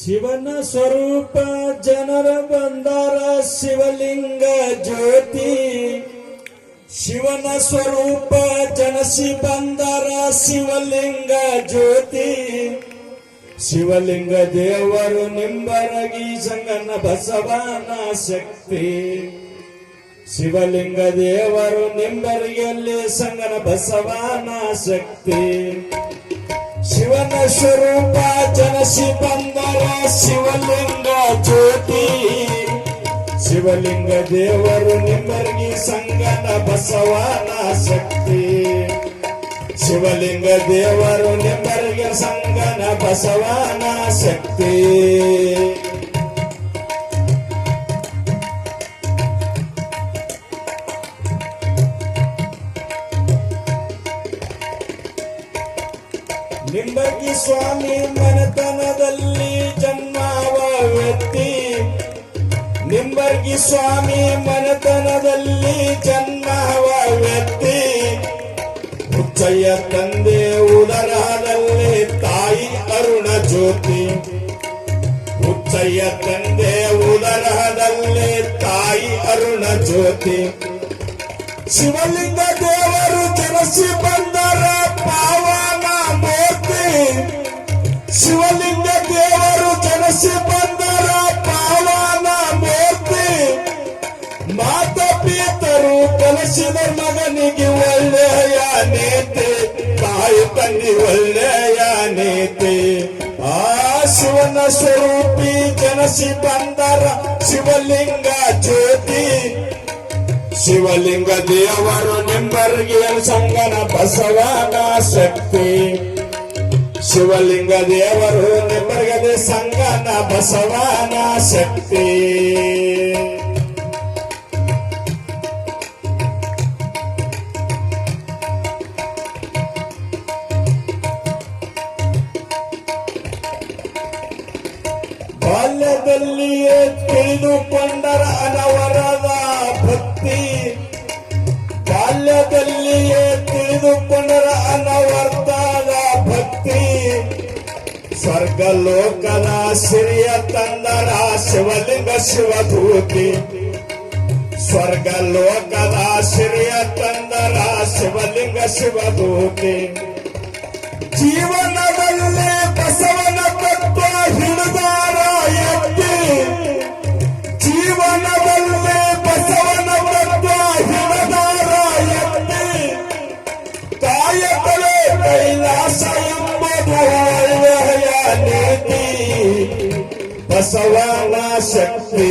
ಶಿವನ ಸ್ವರೂಪ ಜನರ ಬಂದಾರ ಶಿವಲಿಂಗ ಜ್ಯೋತಿ. ಶಿವನ ಸ್ವರೂಪ ಜನಸಿ ಬಂದಾರ ಶಿವಲಿಂಗ ಜ್ಯೋತಿ. ಶಿವಲಿಂಗ ದೇವರು ನಿಂಬರಗಿ ಸಂಗನ ಬಸವನ ಶಕ್ತಿ. ಶಿವಲಿಂಗ ದೇವರು ನಿಂಬರಿಗೆಯಲ್ಲಿ ಸಂಗನ ಬಸವನ ಶಕ್ತಿ. ಶಿವನ ಸ್ವರೂಪ ಜನಸಿ ಬಂದರ ಶಿವಲಿಂಗ ಜ್ಯೋತಿ. ಶಿವಲಿಂಗ ದೇವರು ನಿಂಬರ್ಗಿ ಸಂಗನ ಬಸವನ ಶಕ್ತಿ. ಶಿವಲಿಂಗ ದೇವರು ನಿಂಬರ್ಗಿ ಸಂಗನ ಬಸವನ ಶಕ್ತಿ. ನಿಂಬರ್ಗಿ ಸ್ವಾಮಿ ಮನೆತನದಲ್ಲಿ ಜನ್ಮವ ವ್ಯಕ್ತಿ. ನಿಂಬರ್ಗಿ ಸ್ವಾಮಿ ಮನೆತನದಲ್ಲಿ ಜನ್ಮವ ವ್ಯಕ್ತಿ. ಹುಚ್ಚಯ್ಯ ತಂದೆ ಉದರದಲ್ಲಿ ತಾಯಿ ಅರುಣ ಜ್ಯೋತಿ. ಹುಚ್ಚಯ್ಯ ತಂದೆ ಉದರದಲ್ಲಿ ತಾಯಿ ಅರುಣ ಜ್ಯೋತಿ. ಶಿವಲಿಂಗ ದೇವರು ಜನಸಿ ಬಂದರ ಪಾವನ ಮೂರ್ತಿ. ಶಿವಲಿಂಗ ದೇವರು ಜನಸಿ ಬಂದರ ಪಾವನ ಮೂರ್ತಿ. ಮಾತ ಪಿತರು ಕಲಿಸಿದ ಮಗನಿಗೆ ಒಳ್ಳೆಯ ನೀತಿ. ತಾಯಿ ತಂದೆ ಒಳ್ಳೆಯ ನೀತಿ. ಆ ಶಿವನ ಸ್ವರೂಪಿ ಜನಸಿ ಬಂದರ ಶಿವಲಿಂಗ ಜ್ಯೋತಿ. ಶಿವಲಿಂಗ ದೇವರು ನಿಂಬರ್ಗಿ ಸಂಗನ ಬಸವನ ಶಕ್ತಿ. ಶಿವಲಿಂಗ ದೇವರು ನಿಂಬರ್ಗದೆ ಸಂಗನ ಬಸವನ ಶಕ್ತಿ. ಬಾಲ್ಯದಲ್ಲಿಯೇ ತಿಳಿದುಕೊಂಡರ ಅನವರದ ಭಕ್ತಿ. ಬಾಲ್ಯದಲ್ಲಿಯೇ ತಿಳಿದುಕೊಂಡರ ಅನವರ್ತದ ಭಕ್ತಿ. ಸ್ವರ್ಗ ಲೋಕದ ಸಿರಿಯ ತಂದರ ಶಿವಲಿಂಗ ಶಿವಧೂತಿ. ಸ್ವರ್ಗ ಲೋಕದ ಸಿರಿಯ ತಂದರ ಶಿವಲಿಂಗ ಶಿವಧೂತಿ. ಜೀವನದಲ್ಲಿ ಬಸವನ ತತ್ವ ಹಿಡಿದಾರ ಎತ್ತಿ. ಜೀವನದಲ್ಲಿ ಬಸವನ ತತ್ವ ಹಿಡಿದಾರ ಎತ್ತಿ. ಕಾಯಕವೇ ಕೈಲಾಸ ಎಂಬುದು ಒಳ್ಳೆಯ ನೀತಿ. ಬಸವನ ಶಕ್ತಿ.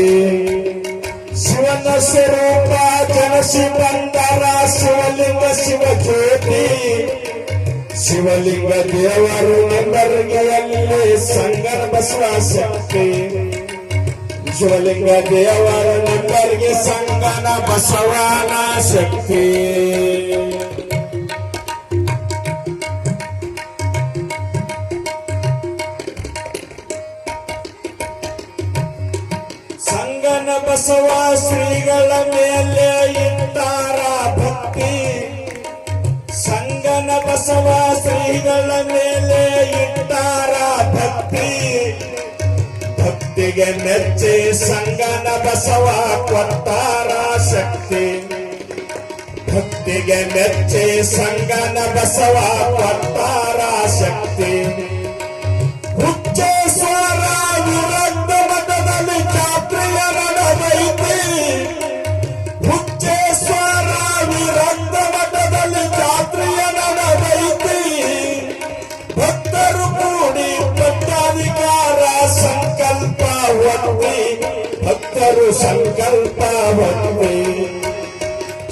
ಶಿವನ ಸ್ವರೂಪ ಜನಸಿ ಬಂದರ ಶಿವಲಿಂಗ ಶಿವಜ್ಯೋತಿ. ಶಿವಲಿಂಗ ದೇವರು ನಿಂಬರ್ಗಿಯಲ್ಲಿ ಸಂಗನ ಬಸವ ಶಕ್ತಿ. ಶಿವಲಿಂಗ ದೇವರು ನಿಂಬರ್ಗಿ ಸಂಗನ ಬಸವನ ಶಕ್ತಿ. ಸಂಗನ ಬಸವ ಶ್ರೀಗಳ ಮೇಲೆ ಇಟ್ಟಾರ ಭಕ್ತಿ. ಸಂಗನ ಬಸವ ಶ್ರೀಗಳ ಮೇಲೆ ಇಟ್ಟಾರ ಭಕ್ತಿ. ಭಕ್ತಿಗೆ ಮೆಚ್ಚಿ ಸಂಗನ ಬಸವ ಕೊಟ್ಟಾರ ಶಕ್ತಿ. ಭಕ್ತಿಗೆ ಮೆಚ್ಚಿ ಸಂಗನ ಬಸವ ಕೊಟ್ಟಾರ ಶಕ್ತಿ. ಹುಚ್ಚೇಶ್ವರ ವಿರಕ್ತ ಮಠದಲ್ಲಿ ಜಾತ್ರೆಯ ನಡೆದೈತಿ. ಹುಚ್ಚೇಶ್ವರ ವಿರಕ್ತ ಮಠದಲ್ಲಿ ಜಾತ್ರೆಯ ನಡೆದೈತಿ. ಭಕ್ತರು ಕೂಡಿ ಪಟ್ಟಾಧಿಕಾರ ಸಂಕಲ್ಪ ಹೊತ್ತಿ. ಭಕ್ತರು ಸಂಕಲ್ಪ ಹೊತ್ತಿ.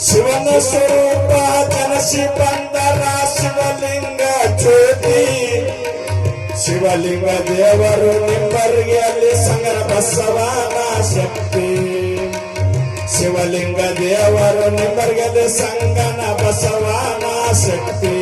ಶಿವನ ಸ್ವರೂಪ ಜನಸಿ ಬಂದರ ಶಿವಲಿಂಗ ಜ್ಯೋತಿ. ಶಿವಲಿಂಗ ದೇವರು ನಿಂಬರ್ಗಿಯಲ್ಲಿ ಸಂಗನ ಬಸವನ ಶಕ್ತಿ. ಶಿವಲಿಂಗ ದೇವರು ನಿಂಬರ್ಗಿಯಲ್ಲಿ ಸಂಗನ ಬಸವನ ಶಕ್ತಿ.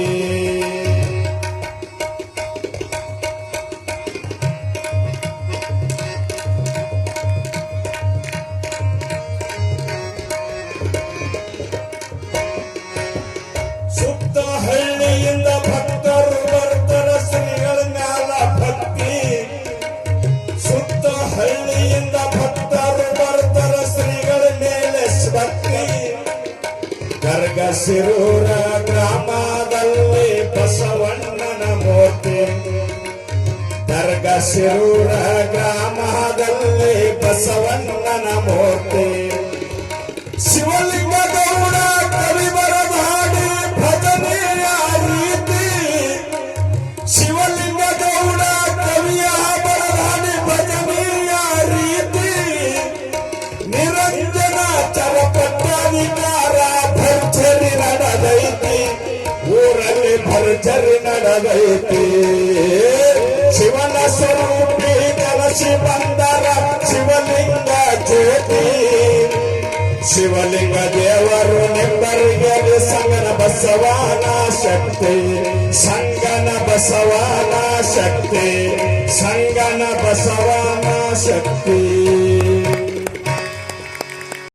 ಸುತ್ತ ಹಳ್ಳಿಯಿಂದ ಭಕ್ತರು ಬರ್ತರ ಶ್ರೀಗಳ ಮ್ಯಾಲ ಭಕ್ತಿ. ಶಿರೂರ ಗ್ರಾಮದಲ್ಲಿ ಬಸವಣ್ಣನ ಮೂರ್ತಿ ಶಿವಲಿಂಗ ಗೌಡ ಕವಿ ಬರದ ಹಾಡಿ ಭಜನೆಯ ರೀತಿ ಶಿವಲಿಂಗ ಗೌಡ ಕವಿಯ ಬರದ ಹಾಡಿ ಭಜನೆಯ ರೀತಿ ನಿರಂಜನ ಚರಪಟ್ಟಾಧಿಕಾರ ಭರ್ಜರಿ ನಡೆದೈತಿ ಊರಲ್ಲಿ ಭರ್ಜರಿ ನಡೆದೈತಿ ಶಿವನ ಸ್ವರೂಪಿ ಕಲಶಿ ಬಂದರ ಶಿವಲಿಂಗ ಜ್ಯೋತಿ ಶಿವಲಿಂಗ ದೇವರು ನಿಂಬರಿಗೆ ಸಂಗನ ಬಸವನ ಶಕ್ತಿ ಸಂಗನ ಬಸವನ ಶಕ್ತಿ ಸಂಗನ ಬಸವನ ಶಕ್ತಿ